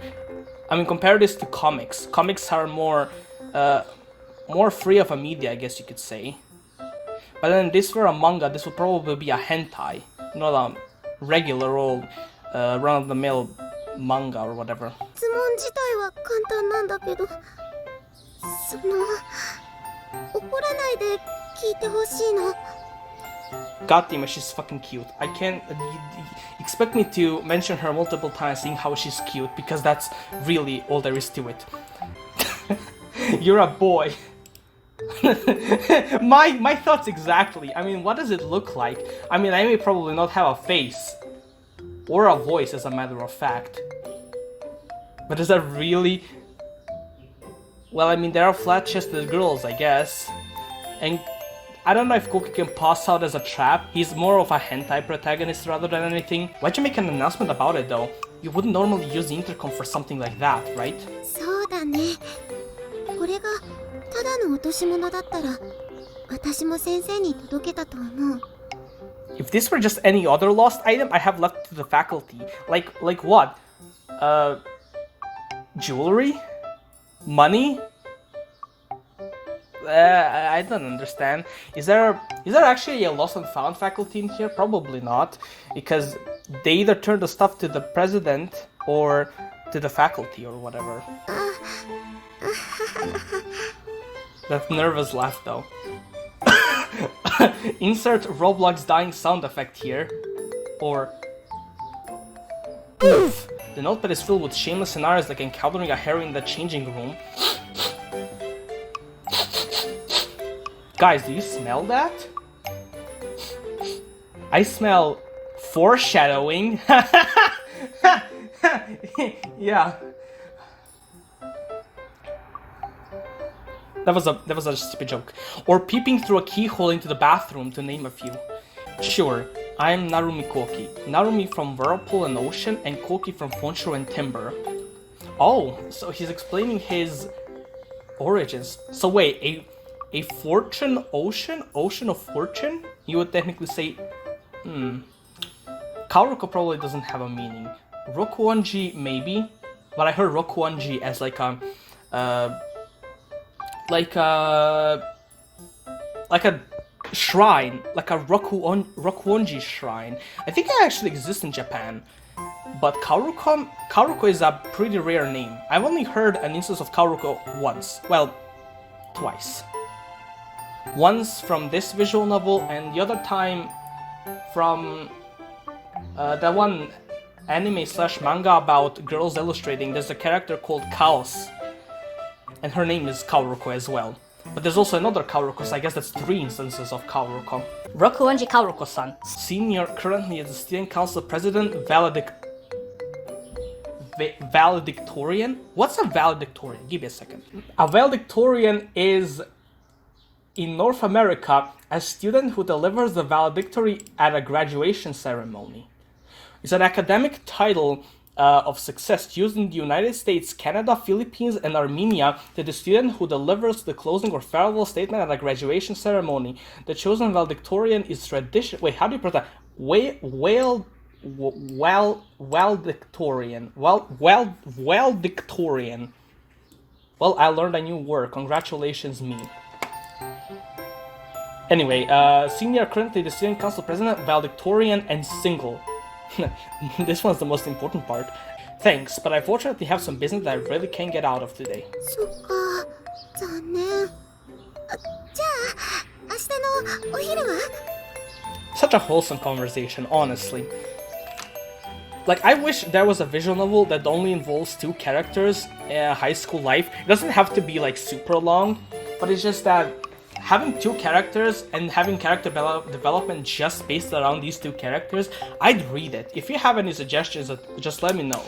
I mean, compare this to comics. Comics are more free of a media, I guess you could say. But then this were a manga, this would probably be a hentai, not a regular old run-of-the-mill manga or whatever. 質問自体は簡単なんだけど、怒らないで聞いてほしいの。 God damn it, she's fucking cute. I can't expect me to mention her multiple times saying how she's cute, because that's really all there is to it. You're a boy. my thoughts exactly. I mean, what does it look like? I mean, I may probably not have a face or a voice, as a matter of fact. But is that really... Well, I mean, there are flat-chested girls, I guess. And I don't know if Koki can pass out as a trap. He's more of a hentai protagonist rather than anything. Why'd you make an announcement about it, though? You wouldn't normally use the intercom for something like that, right? そうだね。これがただの落とし物だったら、私も先生に届けたと思う。 If this were just any other lost item I have left to the faculty, like what? Jewelry? Money? I don't understand. Is there actually a lost and found faculty in here? Probably not, because they either turn the stuff to the president or to the faculty or whatever. That nervous laugh though. Insert Roblox dying sound effect here. Or... Oof. The notepad is filled with shameless scenarios like encountering a harem in the changing room. Guys, do you smell that? I smell foreshadowing. Yeah. That was a stupid joke. Or peeping through a keyhole into the bathroom, to name a few. Sure, I'm Narumi Koki. Narumi from Whirlpool and Ocean, and Koki from Fonshiro and Timber. Oh, so he's explaining his origins. So wait, a fortune ocean? Ocean of fortune? You would technically say... Kaoruko probably doesn't have a meaning. Rokuonji, maybe? But I heard Rokuonji as like a shrine, like a Rokuonji shrine. I think it actually exists in Japan. But Kaoruko is a pretty rare name. I've only heard an instance of Kaoruko once. Well, twice. Once from this visual novel, and the other time from that one anime/manga about girls illustrating. There's a character called Chaos, and her name is Kaoruko as well. But there's also another Kaoruko, so I guess that's 3 instances of Kaoruko. Rokuonji Kaoruko-san. Senior, currently as the student council president, valedictorian? What's a valedictorian? Give me a second. A valedictorian is, in North America, a student who delivers the valedictory at a graduation ceremony. It's an academic title of success used in the United States, Canada, Philippines, and Armenia to the student who delivers the closing or farewell statement at a graduation ceremony. The chosen valedictorian is tradition. Wait, how do you pronounce that? Victorian. Victorian. Well, I learned a new word. Congratulations, me. Anyway, senior, currently the student council president, valedictorian, and single. This one's the most important part. Thanks, but I fortunately have some business that I really can't get out of today. そっか、残念。じゃあ、明日のお昼は？ Such a wholesome conversation, honestly. Like, I wish there was a visual novel that only involves 2 characters in high school life. It doesn't have to be, like, super long, but it's just that having 2 characters and having character development just based around these 2 characters, I'd read it. If you have any suggestions, just let me know.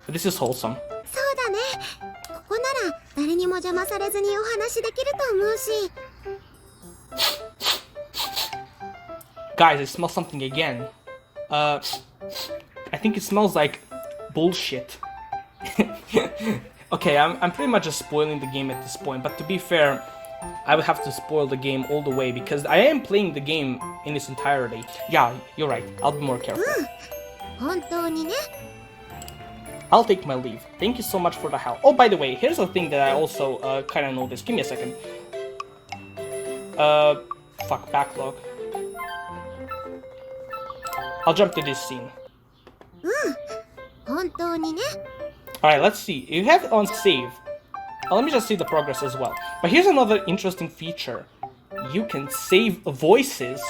But this is wholesome. そうだね。ここなら誰にも邪魔されずにお話できると思うし。Guys, I smell something again. I think it smells like bullshit. Okay, I'm pretty much just spoiling the game at this point, but to be fair, I would have to spoil the game all the way because I am playing the game in its entirety. Yeah, you're right. I'll be more careful. 本当にね。I'll take my leave. Thank you so much for the help. Oh, by the way, here's a thing that I also kind of noticed. Give me a second. Fuck, backlog. I'll jump to this scene. 本当にね。 Alright, let's see. You have it on save. Let me just see the progress as well. But here's another interesting feature. You can save voices.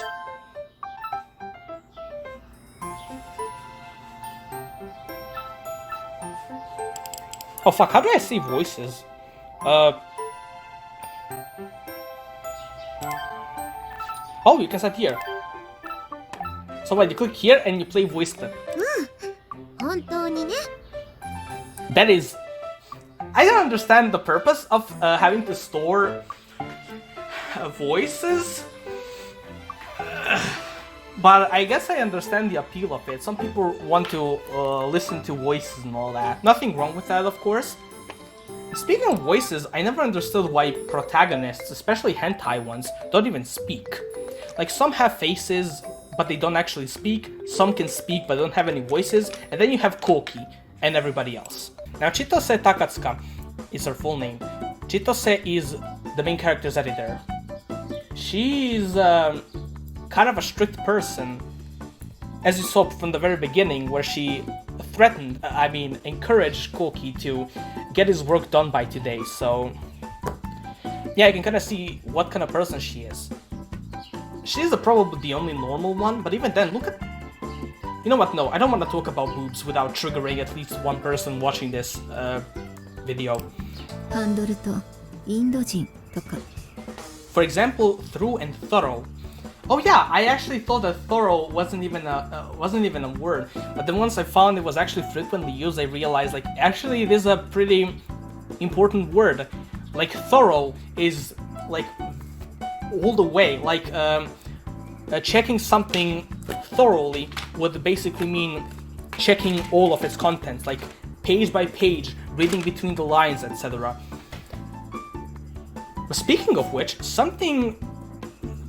Oh fuck, how do I save voices? Oh, you can set here. So wait, you click here and you play voice clip. 本当にね。 That is... I don't understand the purpose of having to store voices. But I guess I understand the appeal of it. Some people want to listen to voices and all that. Nothing wrong with that, of course. Speaking of voices, I never understood why protagonists, especially hentai ones, don't even speak. Like, some have faces, but they don't actually speak. Some can speak, but don't have any voices. And then you have Koki and everybody else. Now, Chitose Takatsuka is her full name. Chitose is the main character's editor. She's kind of a strict person, as you saw from the very beginning, where she encouraged Koki to get his work done by today. So, yeah, you can kind of see what kind of person she is. She's probably the only normal one, but even then, look at... You know what, no, I don't want to talk about boobs without triggering at least one person watching this video. For example, through and thorough. Oh yeah, I actually thought that thorough wasn't even a word, but then once I found it was actually frequently used, I realized, like, actually it is a pretty important word. Like, thorough is, like, all the way. Like, checking something thoroughly would basically mean checking all of its contents, like page by page, reading between the lines, etc. But speaking of which, something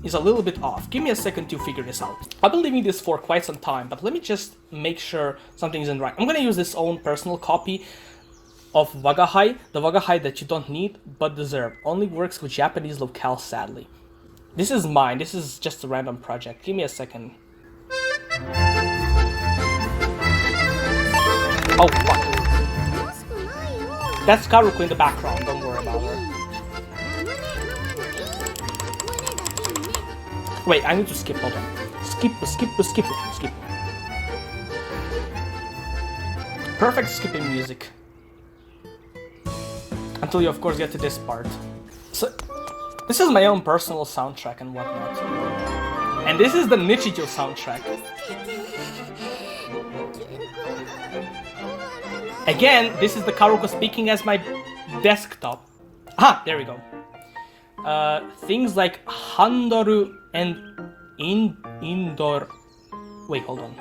is a little bit off. Give me a second to figure this out. I've been leaving this for quite some time, but let me just make sure something isn't right. I'm gonna use this own personal copy of Wagahai, the Wagahai that you don't need but deserve. Only works with Japanese locales, sadly. This is mine. This is just a random project. Give me a second. Oh, fuck. That's Karuko in the background. Don't worry about her. Wait, I need to skip. Hold on. Skip. Perfect skipping music. Until you, of course, get to this part. So, this is my own personal soundtrack and whatnot. And this is the Nichijou soundtrack. Again, this is the Karuko speaking as my desktop. Ah, there we go. Things like Handoru and Indor... Wait, hold on.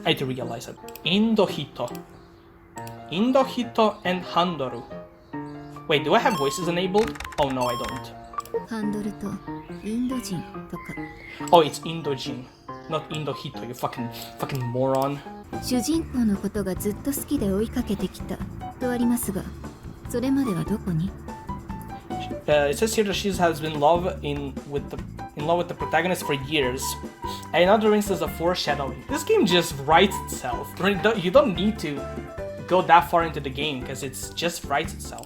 I had to realize it. Indohito and Handoru. Wait, do I have voices enabled? Oh no, I don't. ハンドルとインド人とか Oh, it's Indojin, not Indohito, you fucking moron. 主人公のことがずっと好きで追いかけてきたとありますが、それまではどこに？ It says here that she has been in love with the protagonist for years. Another instance of foreshadowing. This game just writes itself. You don't need to go that far into the game because it just writes itself.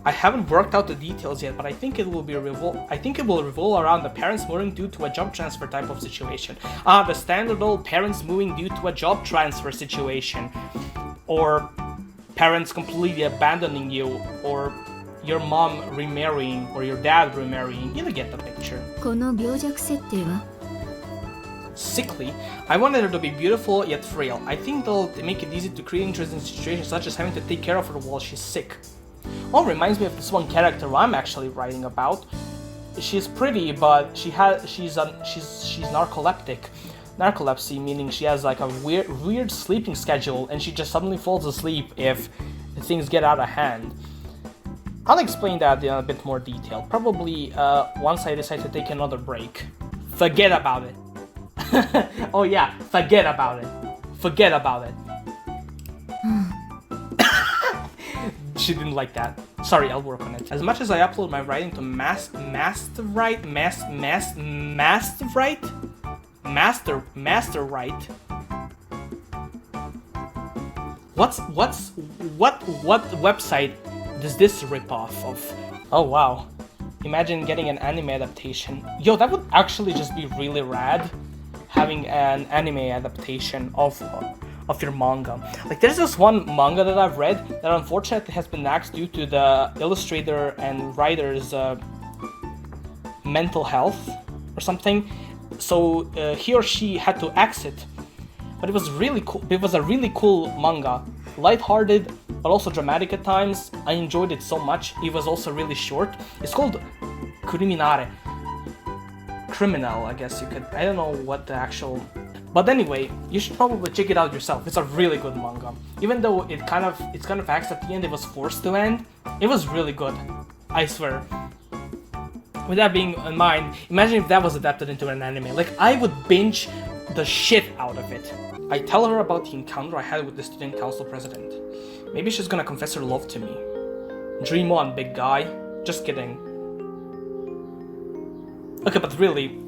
I haven't worked out the details yet, but I think it will revolve around the parents moving due to a job transfer type of situation. The standard old parents moving due to a job transfer situation, or parents completely abandoning you, or your mom remarrying, or your dad remarrying. You get the picture. この病弱設定は Sickly. I wanted her to be beautiful yet frail. I think they'll make it easy to create interesting situations such as having to take care of her while she's sick. Oh, reminds me of this one character I'm actually writing about. She's pretty, but she's narcoleptic. Narcolepsy meaning she has like a weird sleeping schedule, and she just suddenly falls asleep if things get out of hand. I'll explain that in a bit more detail, probably once I decide to take another break. Forget about it. Oh yeah, forget about it. Forget about it. She didn't like that. Sorry, I'll work on it. As much as I upload my writing to Masterwrite. What website does this rip off of? Oh wow. Imagine getting an anime adaptation. Yo, that would actually just be really rad, having an anime adaptation of your manga. Like, there's this one manga that I've read that unfortunately has been axed due to the illustrator and writer's mental health or something. So he or she had to axe it. But it was really cool. It was a really cool manga, lighthearted but also dramatic at times. I enjoyed it so much. It was also really short. It's called Criminale. Criminal, I guess you could. I don't know what the actual. But anyway, you should probably check it out yourself. It's a really good manga. Even though it's kind of axed at the end, it was forced to end. It was really good. I swear. With that being in mind, imagine if that was adapted into an anime. Like, I would binge the shit out of it. I tell her about the encounter I had with the student council president. Maybe she's gonna confess her love to me. Dream on, big guy. Just kidding. Okay, but really,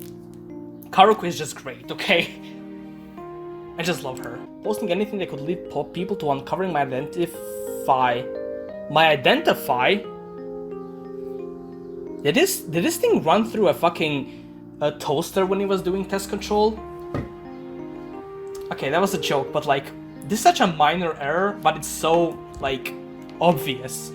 Karuko is just great, okay? I just love her. Posting anything that could lead people to uncovering my identify. My identify? Did this thing run through a fucking toaster when he was doing test control? Okay, that was a joke, but like, this is such a minor error, but it's so, like, obvious.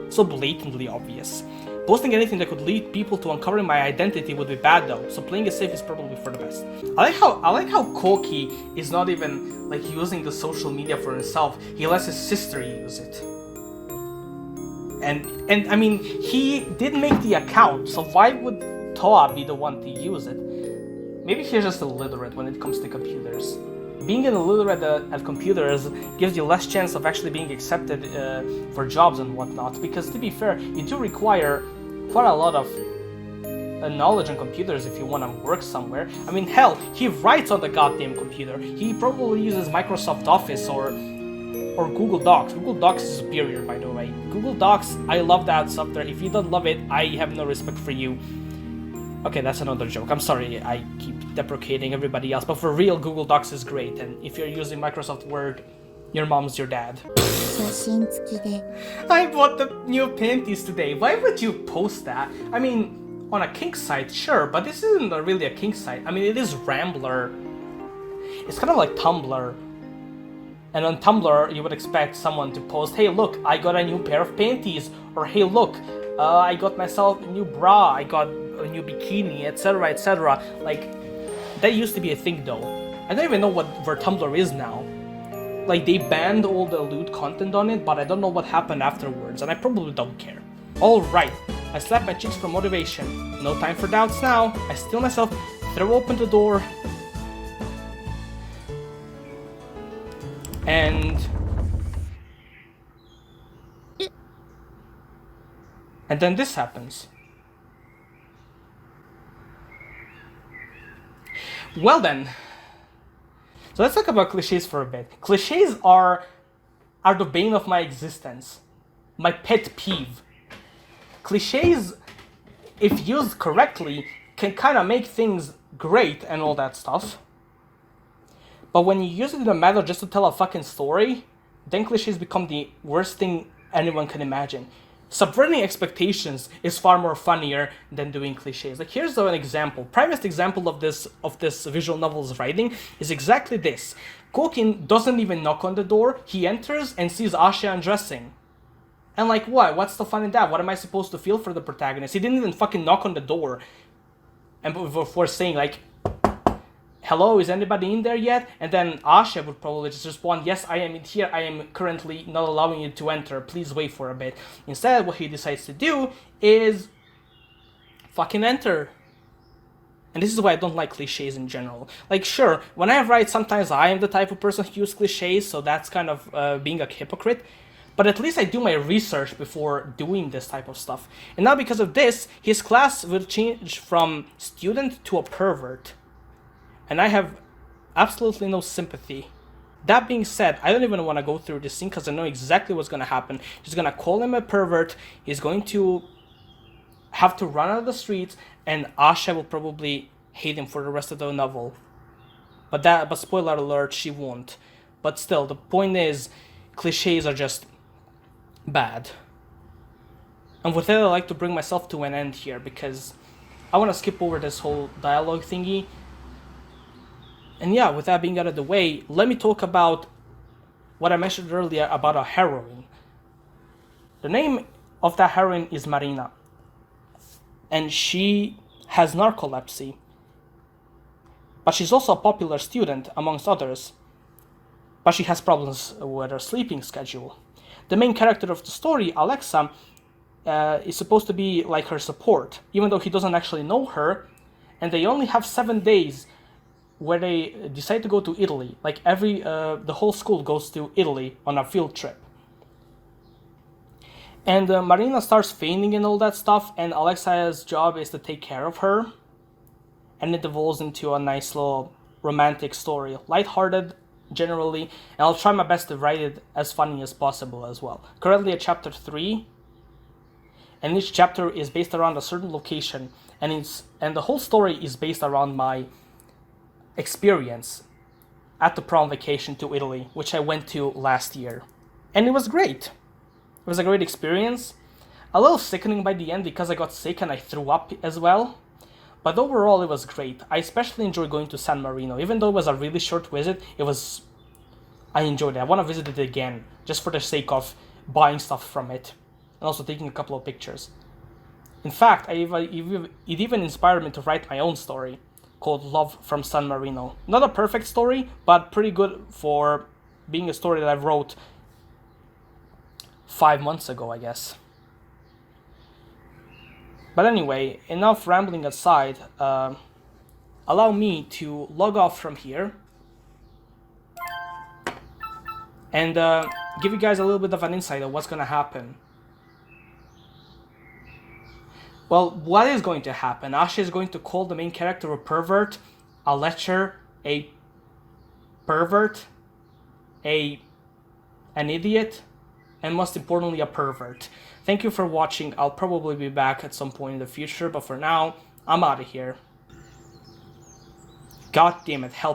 So blatantly obvious. Posting anything that could lead people to uncovering my identity would be bad though, so playing it safe is probably for the best. I like how Koki is not even like using the social media for himself. He lets his sister use it. And I mean, he did make the account, so why would Toa be the one to use it? Maybe he's just illiterate when it comes to computers. Being an illiterate at computers gives you less chance of actually being accepted for jobs and whatnot, because to be fair, you do require quite a lot of knowledge on computers if you want to work somewhere. I mean, hell, he writes on the goddamn computer. He probably uses Microsoft Office or Google Docs. Google Docs is superior, by the way. Google Docs, I love that software. If you don't love it, I have no respect for you. Okay, that's another joke. I'm sorry, I keep deprecating everybody else, but for real, Google Docs is great, and if you're using Microsoft Word, your mom's your dad. 写真付きで I bought the new panties today. Why would you post that? I mean, on a kink site, sure, but this isn't really a kink site. I mean, it is Rambler. It's kind of like Tumblr. And on Tumblr, you would expect someone to post, hey, look, I got a new pair of panties, or hey, look, I got myself a new bra, I got a new bikini, etc., etc. Like, that used to be a thing, though. I don't even know where Tumblr is now. Like, they banned all the lewd content on it, but I don't know what happened afterwards, and I probably don't care. Alright, I slap my cheeks for motivation. No time for doubts now. I steel myself, throw open the door, and then this happens. Well then, so let's talk about cliches for a bit. Cliches are the bane of my existence, my pet peeve. Cliches, if used correctly, can kind of make things great and all that stuff. But when you use it in a matter just to tell a fucking story, then cliches become the worst thing anyone can imagine. Subverting expectations is far more funnier than doing cliches. Like, here's an example. Primest example of this visual novel's writing is exactly this. Kokin doesn't even knock on the door. He enters and sees Asha undressing. And like, what? What's the fun in that? What am I supposed to feel for the protagonist? He didn't even fucking knock on the door. And before saying like, hello, is anybody in there yet? And then Asha would probably just respond, yes, I am in here. I am currently not allowing you to enter. Please wait for a bit. Instead, what he decides to do is fucking enter. And this is why I don't like cliches in general. Like, sure, when I write, sometimes I am the type of person who uses cliches, so that's kind of being a hypocrite. But at least I do my research before doing this type of stuff. And now because of this, his class will change from student to a pervert. And I have absolutely no sympathy. That being said, I don't even want to go through this scene because I know exactly what's going to happen. He's going to call him a pervert. He's going to have to run out of the streets, and Asha will probably hate him for the rest of the novel. But spoiler alert, she won't. But still, the point is, cliches are just bad. And with that, I'd like to bring myself to an end here because I want to skip over this whole dialogue thingy. And yeah, with that being out of the way, let me talk about what I mentioned earlier about a heroine. The name of that heroine is Marina. And she has narcolepsy. But she's also a popular student, amongst others. But she has problems with her sleeping schedule. The main character of the story, Alexa, is supposed to be like her support, even though he doesn't actually know her. And they only have 7 days where they decide to go to Italy. Like the whole school goes to Italy on a field trip. And Marina starts fainting and all that stuff, and Alexa's job is to take care of her. And it evolves into a nice little romantic story. Lighthearted, generally, and I'll try my best to write it as funny as possible as well. Currently at chapter 3, and each chapter is based around a certain location, and the whole story is based around my experience at the prom vacation to Italy, which I went to last year. And it was great. It was a great experience. A little sickening by the end because I got sick and I threw up as well. But overall, it was great. I especially enjoyed going to San Marino. Even though it was a really short visit, I enjoyed it. I want to visit it again, just for the sake of buying stuff from it. And also taking a couple of pictures. In fact, it even inspired me to write my own story, called Love from San Marino. Not a perfect story, but pretty good for being a story that I wrote 5 months ago, I guess. But anyway, enough rambling aside, allow me to log off from here and give you guys a little bit of an insight of what's going to happen. Well, what is going to happen? Asha is going to call the main character a pervert, a lecher, a pervert, an idiot, and most importantly, a pervert. Thank you for watching. I'll probably be back at some point in the future, but for now, I'm out of here. God damn it, help.